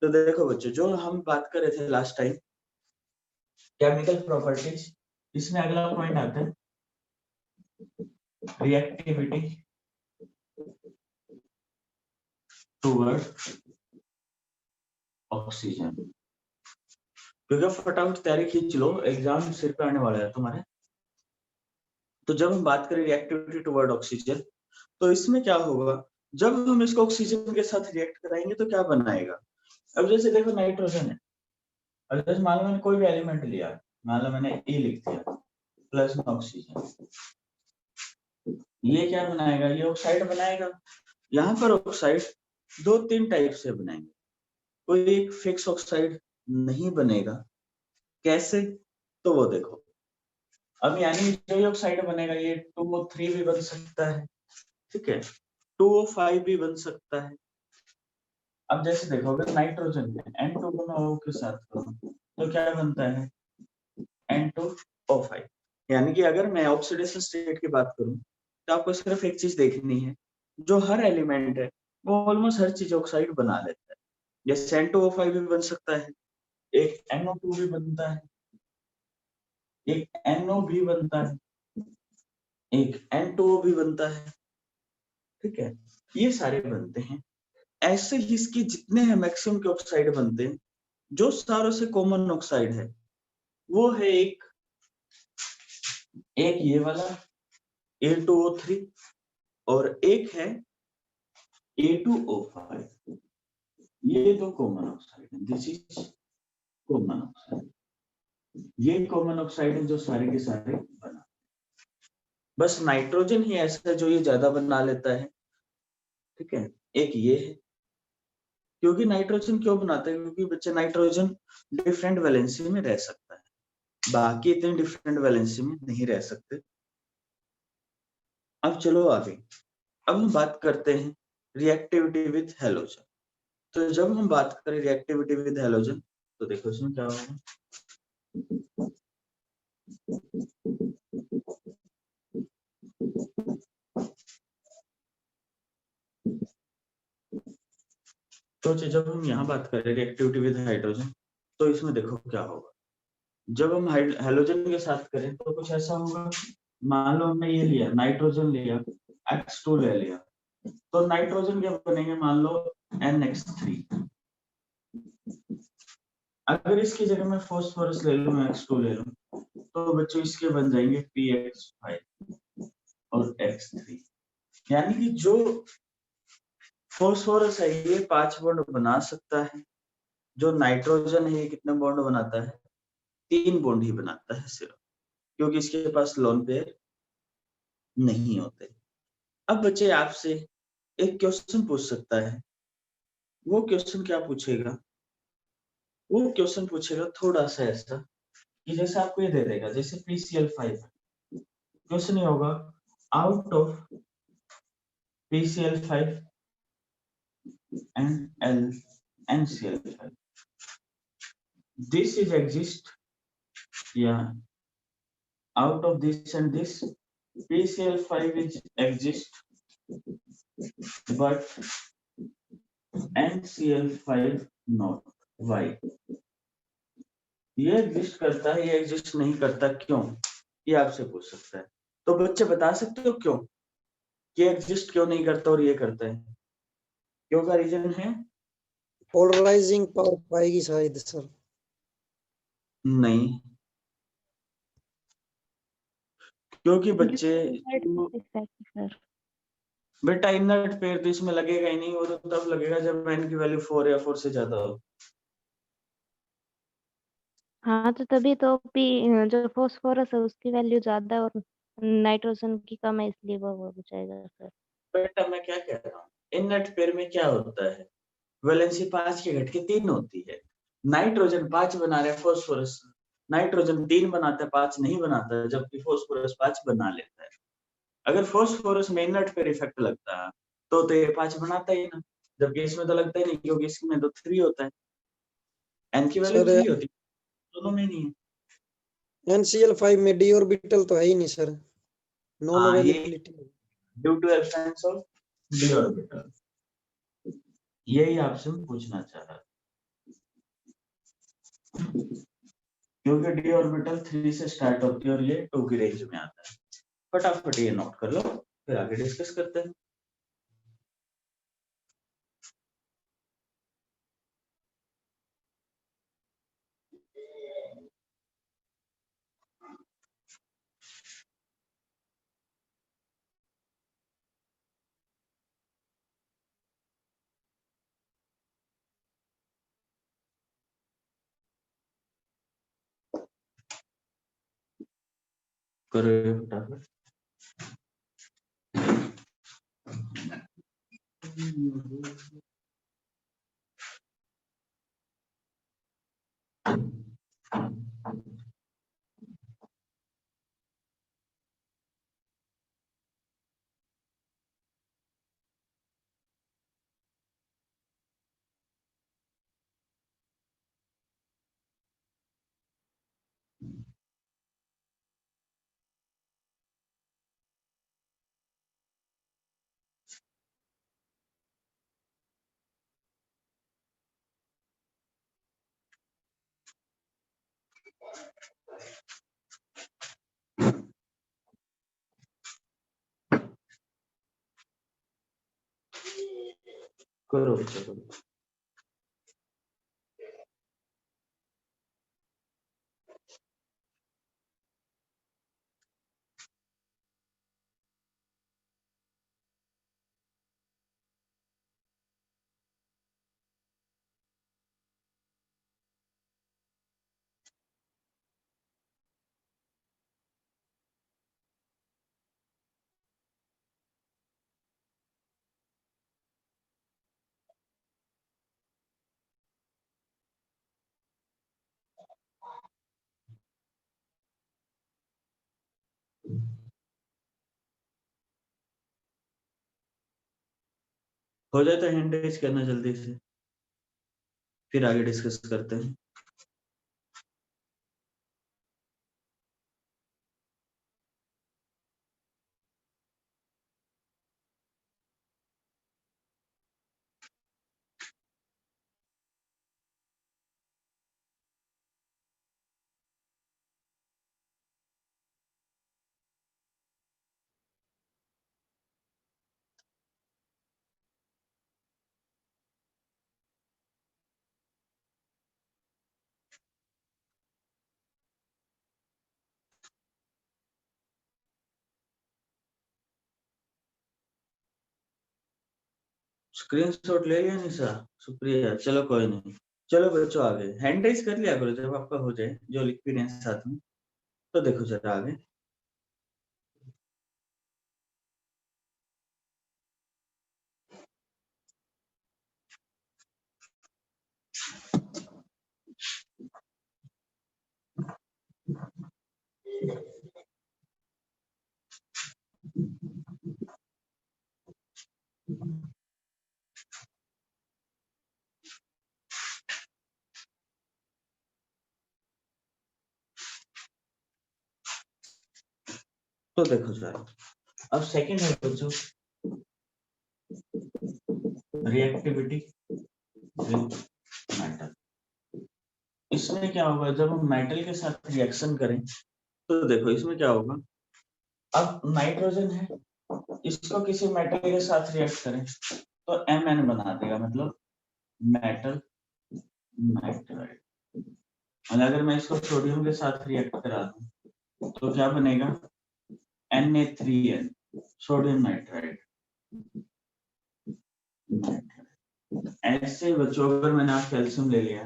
तो देखो बच्चों, जो हम बात कर रहे थे लास्ट टाइम केमिकल प्रॉपर्टीज, इसमें अगला पॉइंट आता है रिएक्टिविटी टुवर्ड ऑक्सीजन। क्योंकि फटाफट तैयारी खींच लो, एग्जाम सिर पे आने वाला है तुम्हारे। तो जब हम बात करें रिएक्टिविटी टुवर्ड ऑक्सीजन, तो इसमें क्या होगा, जब हम इसको ऑक्सीजन के साथ रिएक्ट कराएंगे तो क्या बनाएगा। अब जैसे देखो नाइट्रोजन है, और जैसे मान लो मैंने कोई भी एलिमेंट लिया, मान लो मैंने E लिख दिया प्लस में ऑक्सीजन, ये क्या बनाएगा, ये ऑक्साइड बनाएगा। यहाँ पर ऑक्साइड दो तीन टाइप से बनाएंगे, कोई एक फिक्स ऑक्साइड नहीं बनेगा। कैसे, तो वो देखो, अब यानी जो ऑक्साइड बनेगा ये 2O3 भी बन सकता है, ठीक है, 2O5 भी बन सकता है। अब जैसे देखो अगर नाइट्रोजन में N2 को मैं O के साथ करूं तो क्या बनता है N2O5। यानी कि अगर मैं ऑक्सीडेशन स्टेट की बात करूं तो आपको सिर्फ एक चीज देखनी है, जो हर एलिमेंट है वो ऑलमोस्ट हर चीज ऑक्साइड बना लेता है। जैसे N2O5 भी बन सकता है, एक NO2 भी बनता है, एक NO भी बनता है, एक N2O भी बनता है, ठीक है, ये सारे बनते हैं। ऐसे ही इसके जितने हैं मैक्सिमम के ऑक्साइड बनते हैं, जो सारों से कॉमन ऑक्साइड है वो है एक ये वाला A2O3 और एक है A2O5। ये दो कॉमन ऑक्साइड है, दिस इज कॉमन ऑक्साइड। ये कॉमन ऑक्साइड है जो सारे के सारे बना। बस नाइट्रोजन ही ऐसा है जो ये ज्यादा बना लेता है, ठीक है, एक ये है। क्योंकि नाइट्रोजन क्यों बनाता है, क्योंकि बच्चे नाइट्रोजन डिफरेंट वैलेंसी में रह सकता है, बाकी इतने डिफरेंट वैलेंसी में नहीं रह सकते। अब चलो आगे, अब हम बात करते हैं रिएक्टिविटी विद हैलोजन। तो जब हम बात करें रिएक्टिविटी विद हैलोजन तो देखो इसमें क्या होगा, तो जब हम यहाँ बात करें रिएक्टिविटी विद हाइड्रोजन तो इसमें देखो क्या होगा, जब हम हैलोजन के साथ करें तो कुछ ऐसा होगा, मान लो हमने ये लिया नाइट्रोजन लिया, X2 ले लिया, तो नाइट्रोजन क्या बनेंगे, मान लो NX3। अगर इसकी जगह मैं फास्फोरस ले लूं, X2 ले लूं, तो बच्चों इसके बन जाएंगे PX5 और X3। यानी कि जो फास्फोरस है ये 5 बॉन्ड बना सकता है, जो नाइट्रोजन है ये कितने बॉन्ड बनाता है, 3 बॉन्ड ही बनाता है सिर्फ, क्योंकि इसके पास लोन पेयर नहीं होते। अब बच्चे आपसे एक क्वेश्चन पूछ सकता है, वो क्वेश्चन क्या पूछेगा, वो क्वेश्चन पूछेगा थोड़ा सा ऐसा कि जैसे आपको ये दे देगा, जैसे PCl5, क्वेश्चन ये होगा out of PCl5 and NCl5 this is exist, yeah, out of this and this PCl5 is exist but NCl5 not, why, ये एग्जिस्ट करता है, ये एग्जिस्ट नहीं करता, क्यों, ये आपसे पूछ सकता है। तो बच्चे बता सकते हो क्यों, ये एग्जिस्ट क्यों नहीं करता और ये करता है, क्यों का रीजन है, पोलराइजिंग पावर पाएगी शायद सर। नहीं, क्योंकि बच्चे बेटा इनर्ट पेयर तो इसमें लगेगा ही नहीं, वो तो तब लगेगा जब n की वैल्यू 4 या 4 से ज्यादा हो। हाँ तो तभी तो जो फास्फोरस है उसकी वैल्यू ज्यादा और नाइट्रोजन की कम है, इसलिए वो हो जाएगा सर। बेटा मैं क्या कह रहा हूँ, इनर्ट पेयर में क्या होता है, वैलेंसी 5 के घट के 3 होती है, नाइट्रोजन 5 बना रहा है, फास्फोरस नाइट्रोजन 3 बनाता है, 5 नहीं बनाता है, जबकि फास्फोरस 5 बना लेता है। अगर फास्फोरस में इनर्ट पेयर इफेक्ट लगता है तो ये 5 बनाता ही ना, जबकि इसमें तो लगता ही नहीं, क्योंकि इसमें तो 3 होता है, n की वैल्यू 3 होती है, दोनों में नहीं है। NCl5 में d ऑर्बिटल तो है ही नहीं sir, non availability due to absence of d orbital, यही आपसे पूछना चाह रहा था। क्योंकि डी ऑर्बिटल 3 से स्टार्ट होती है और ये 2 की रेंज में आता है। फटाफट ये नोट कर लो, फिर आगे डिस्कस करते हैं। करो ये फटाफट। करो बच्चा करो। हो जाए तो हैंड रेज करना जल्दी से, फिर आगे डिस्कस करते हैं। स्क्रीनशॉट ले लिया निशा? शुक्रिया, चलो कोई नहीं। चलो बच्चों आगे हैंड रेज कर लिया करो जब आपका हो जाए, जो लिख भी रहे हैं साथ में। तो देखो जरा आगे। तो देखो जरा, अब सेकंड है बच्चों रिएक्टिविटी मेटल। इसमें क्या होगा जब हम मेटल के साथ रिएक्शन करें, तो देखो इसमें क्या होगा। अब नाइट्रोजन है, इसको किसी मेटल के साथ रिएक्ट करें तो Mn बना देगा, मतलब मेटल नाइट्राइड। और अगर मैं इसको सोडियम के साथ रिएक्ट करा दूं तो क्या बनेगा, Na3N, सोडियम नाइट्राइड। ऐसे बच्चों अगर मैंने आप कैल्शियम ले लिया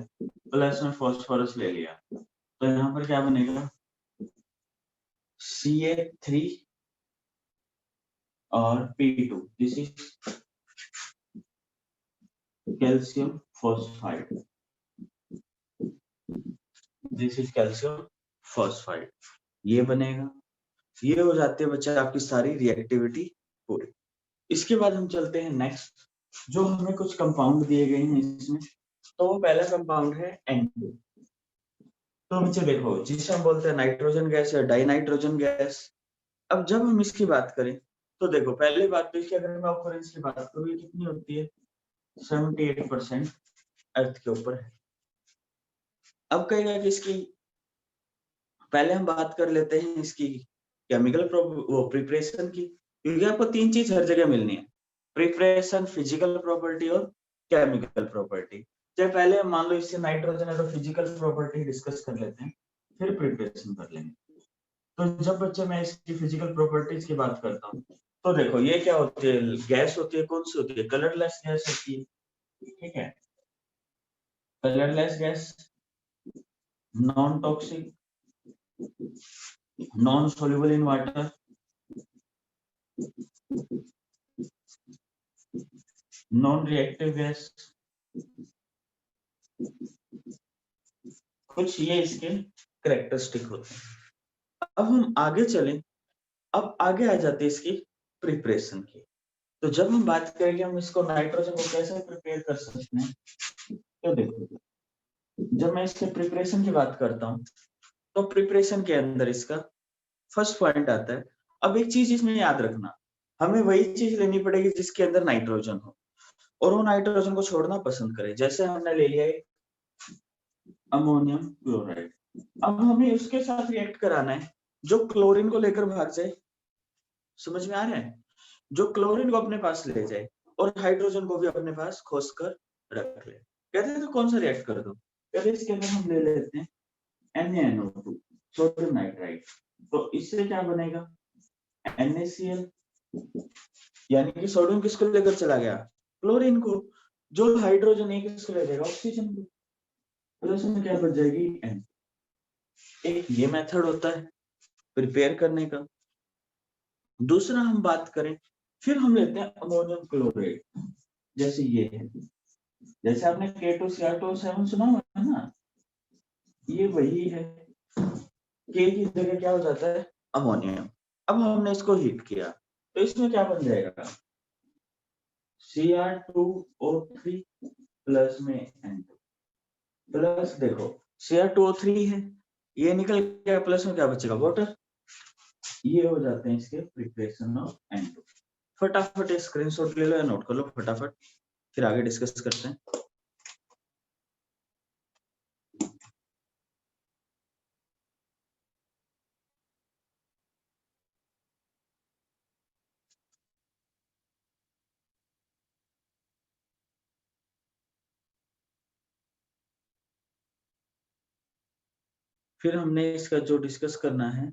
प्लस में फास्फोरस ले लिया, तो यहाँ पर क्या बनेगा, Ca3 और P2, this is calcium phosphide, this is calcium phosphide, ये बनेगा। ये हो जाती है बच्चा आपकी सारी रिएक्टिविटी पूरी। इसके बाद हम चलते हैं नेक्स्ट, जो हमें कुछ कंपाउंड दिए गए हैं इसमें। तो वो पहला कंपाउंड है N2। तो बच्चे देखो, जिसे हम बोलते हैं नाइट्रोजन गैस या डाई नाइट्रोजन गैस। अब जब हम इसकी बात करें तो देखो, पहली बात तो इसकी अगर मैं ऑकरेंस की बात करूं, ये कितनी होती है, 78% अर्थ के ऊपर है। अब कहेगा कि इसकी पहले हम बात कर लेते हैं इसकी केमिकल प्रिपरेशन की, क्योंकि आपको 3 चीज हर जगह मिलनी है, प्रिपरेशन, फिजिकल प्रॉपर्टी और केमिकल प्रॉपर्टी। चाहे पहले मान लो इससे नाइट्रोजन है तो फिजिकल प्रॉपर्टी डिस्कस कर लेते हैं, फिर प्रिपरेशन कर लेंगे। तो जब बच्चे मैं इसकी फिजिकल प्रॉपर्टीज की बात करता हूँ, तो देखो ये क्या होती है, गैस होती है, कौन सी होती है, कलरलेस गैस होती है, ठीक है, colourless gas, non toxic, non soluble in water, non reactive gas, कुछ ये इसके कैरेक्टरिस्टिक होते हैं। अब हम आगे चलें, अब आगे आ जाती है इसकी प्रिपरेशन की। तो जब हम बात करेंगे हम इसको नाइट्रोजन को कैसे प्रिपेयर कर सकते हैं, तो देखो जब मैं इसके प्रिपरेशन की बात करता हूँ तो प्रिपरेशन के अंदर इसका फर्स्ट पॉइंट आता है। अब एक चीज इसमें याद रखना, हमें वही चीज लेनी पड़ेगी जिसके अंदर नाइट्रोजन हो और वो नाइट्रोजन को छोड़ना पसंद करे। जैसे हमने ले लिया अमोनियम क्लोराइड, अब हमें उसके साथ रिएक्ट कराना है जो क्लोरीन को लेकर भाग जाए, समझ में आ रहा है, जो क्लोरीन को अपने पास ले जाए और हाइड्रोजन को भी अपने पास खोस कर रख ले। कहते हैं तो कौन सा रिएक्ट कर दो, कहते हैं इसके अंदर हम ले लेते हैं NaNO2 सोडियम नाइट्राइड, तो इससे क्या बनेगा NaCl, यानी कि सोडियम किसको लेकर चला गया, क्लोरीन को, जो हाइड्रोजन एक किसको ले जाएगा, ऑक्सीजन को, तो इसमें क्या बच जाएगी N। एक ये मेथड होता है प्रिपेयर करने का। दूसरा हम बात करें, फिर हम लेते हैं अमोनियम क्लोराइड, जैसे ये है, जैसे आपने K2Cr2O7 सुना हुआ है ना, ये वही है, K की जगह क्या हो जाता है अमोनियम। अब हमने इसको हीट किया तो इसमें क्या बन जाएगा Cr2O3 प्लस में N2 प्लस, देखो Cr2O3 है, ये निकल गया, प्लस में क्या बचेगा वाटर। ये हो जाते हैं इसके प्रिपरेशन ऑफ N2। फटाफट स्क्रीनशॉट ले लो या नोट कर लो फटाफट, फिर आगे डिस्कस करते हैं। फिर हमने इसका जो डिस्कस करना है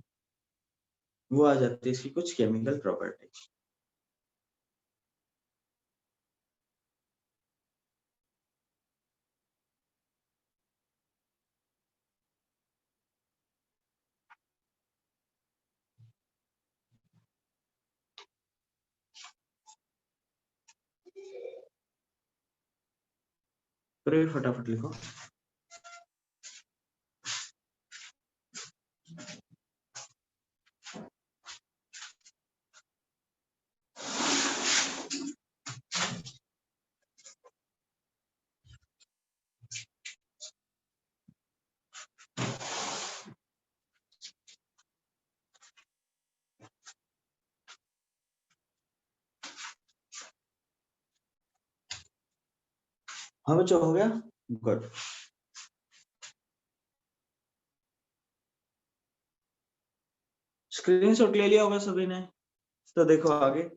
वो आ जाती है इसकी कुछ केमिकल प्रॉपर्टीज। फटाफट लिखो। हाँ बच्चों हो गया, गुड। स्क्रीनशॉट ले लिया होगा सभी ने, तो देखो आगे।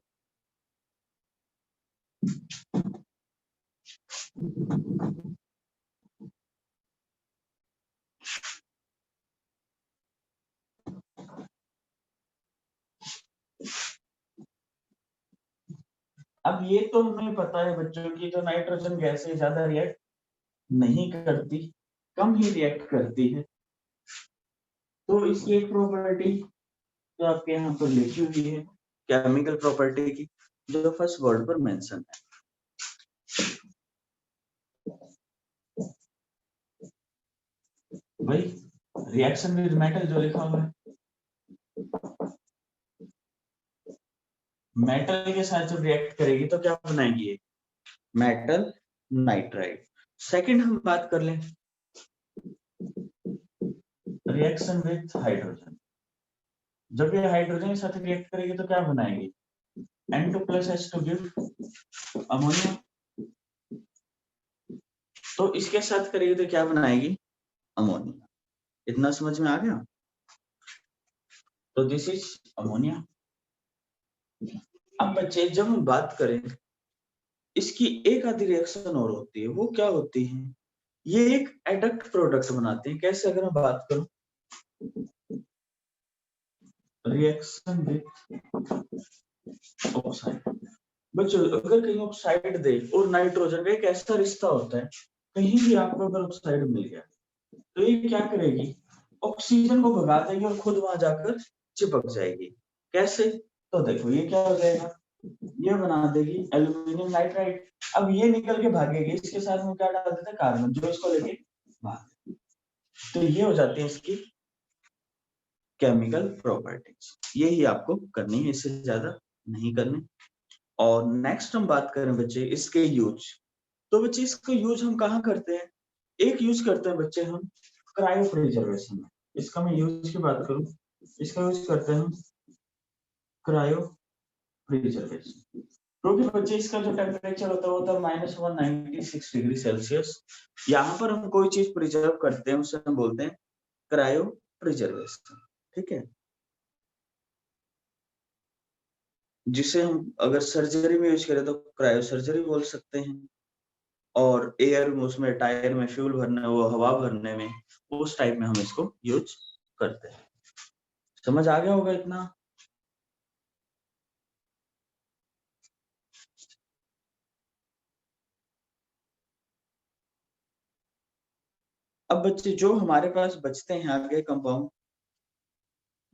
अब ये तो हमें पता है बच्चों की, तो नाइट्रोजन गैस से ज्यादा रिएक्ट नहीं करती, कम ही रिएक्ट करती है। तो इसकी एक प्रॉपर्टी जो आपके यहाँ पर लिखी हुई है केमिकल प्रॉपर्टी की, जो फर्स्ट वर्ड पर मेंशन है, भाई रिएक्शन विद मेटल जो लिखा हुआ है, मेटल के साथ जब रिएक्ट करेगी तो क्या बनाएगी, मेटल नाइट्राइड। सेकंड हम बात कर लें रिएक्शन विद हाइड्रोजन, जब ये हाइड्रोजन के साथ रिएक्ट करेगी तो क्या बनाएगी N2 plus H to give ammonia. तो इसके साथ करेगी तो क्या बनाएगी अमोनिया। इतना समझ में आ गया? तो दिस इज अमोनिया। अब बच्चे जब हम बात करें, इसकी एक आधी रिएक्शन और होती है, वो क्या होती है? ये एक एडक्ट प्रोडक्ट बनाते हैं। कैसे? अगर मैं बात करूं, रिएक्शन विथ ऑक्साइड। बच्चों अगर कहीं ऑक्साइड दे और नाइट्रोजन का एक ऐसा रिश्ता होता है, कहीं भी आपको अगर ऑक्साइड मिल गया तो ये क्या करेगी? ऑक्सीजन को भगा देगी और खुद वहां जाकर चिपक जाएगी। कैसे? तो देखो ये क्या हो जाएगा, ये बना देगी एल्यूमिनियम नाइट्राइड। अब ये निकल के भागेगी, इसके साथ में क्या डाल देते हैं? कार्बन, जो इसको लेके भाग। तो ये हो जाती है इसकी केमिकल प्रॉपर्टीज। यही आपको करनी है, इससे ज्यादा नहीं करनी। और नेक्स्ट हम बात करें बच्चे इसके यूज। तो बच्चे इसका यूज हम कहाँ करते हैं? एक यूज करते हैं बच्चे हम क्रायो प्रिजर्वेशन में। इसका मैं यूज की बात करूं, इसका यूज करते हैं हम क्रायो प्रिजर्वेशन। क्योंकि बच्चे इसका जो टेम्परेचर होता है वो होता है -196 डिग्री सेल्सियस। यहाँ पर हम कोई चीज प्रिजर्व करते हैं उसे हम बोलते हैं क्रायो प्रिजर्वेशन। ठीक है, जिसे हम अगर सर्जरी में यूज करें तो क्रायो सर्जरी बोल सकते हैं। और एयर में, उसमें टायर में फ्यूल भरने, वो हवा भरने में, उस टाइप में हम इसको यूज करते हैं। समझ आ गया होगा इतना? अब बच्चे जो हमारे पास बचते हैं आगे कंपाउंड,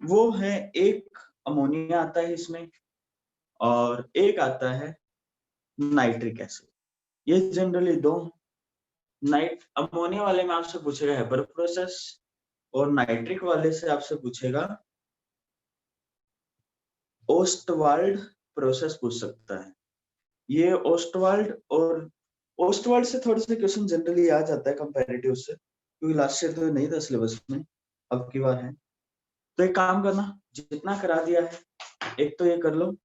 वो है एक अमोनिया आता है इसमें, और एक आता है नाइट्रिक एसिड। ये जनरली दो। अमोनिया वाले में आपसे पूछेगा हेबर प्रोसेस, और नाइट्रिक वाले से आपसे पूछेगा ओस्टवाल्ड प्रोसेस पूछ सकता है। ये ओस्टवाल्ड से थोड़े से क्वेश्चन जनरली आ जाता है कंपैरेटिव से, क्योंकि लास्ट ईयर तो नहीं था सिलेबस में, अब की बार है। तो एक काम करना, जितना करा दिया है एक तो ये कर लो,